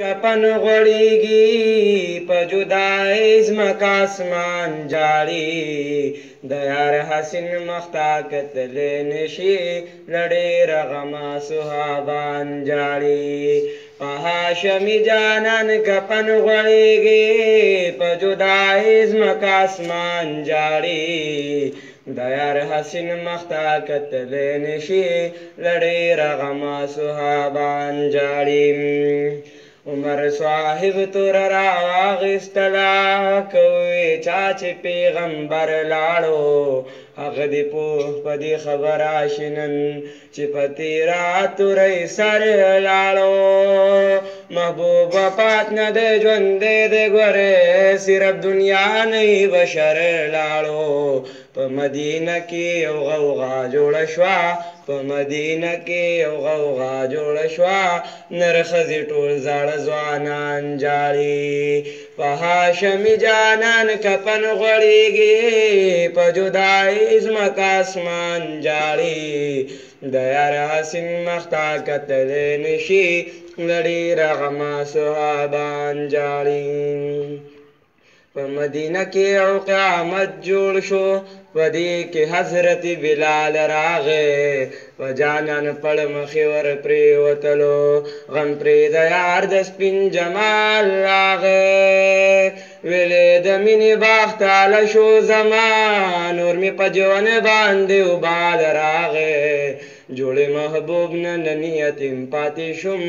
کپن غړیږي په جدای ځمکه اسمان جاړي د یار حسین مخ ته کتلی نشي له ډېره غمه صحابان جاړي په هاشمي جانان کپن غړیږي په جدای ځمکه اسمان جاړي د یار حسین مخ ته کتلی نشي له ډېره غمه صحابان جاړي عمر صاحب تور را واغستلا کوي چا چې پیغمبر لاړو هغه دې پوه په دې خبره شي نن چې په تیرا تورۍ سر لاړو محبوب وفات نه دی ژوندی دی ګورې صرف دنیا نه بشر لاړو په مدینه کې یو غوغا جوړه شوه په مدینه کې یو غوغا جوړه شوه نر ښځې ټول زاړه ځوانان جاړي په هاشمي جانان کفن غوړېږي په جدایي ځمکه اسمان جاړي د یار حسین مخ ته کتلی نشي له ډېره غمه صحابان جاړي په مدینه کې یو قیامت جوړ شو په دې کې حضرت بلال راغی په جانان پړ مخې ور پرېوتلو غم پرې د یار د سپین جمال راغی ویلې د مینې باغ تاله شو زما نور مې په جون باندې وبال راغی جوړې محبوب نن یتیم پاتې شوم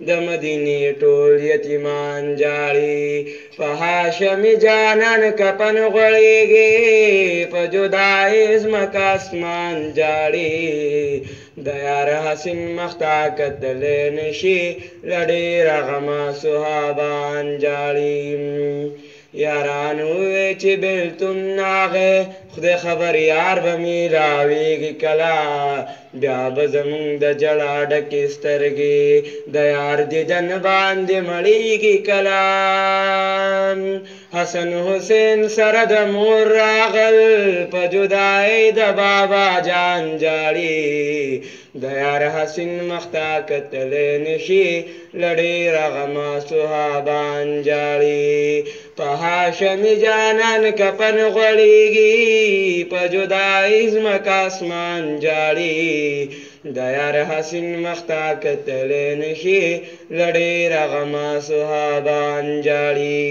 د مدینې ټول یتیمان جاړي په هاشمي جانان کفن غوړېږي په جدایي ځمکه اسمان جاړي د یار حسین مخ ته کتلی نشي له ډېره غمه صحابان جاړي یاران ووی چې بېلتون ناغی خدای خبر یار به مې راویږي کله بیا به زمونږ د ژړا ډکې سترګې د یار دیدن باندې مړېږي کله حسن حسین سره د مور راغل په جدایۍ د بابا جان جاړي د یار حسین مخ ته کتلی نشي له ډېره غمه صحابان جاړي په هاشمي جانان کفن غوړېږي په جدایي ځمکه اسمان جاړي د یار حسین مخ ته کتلی نشي له ډېره غمه صحابان جاړي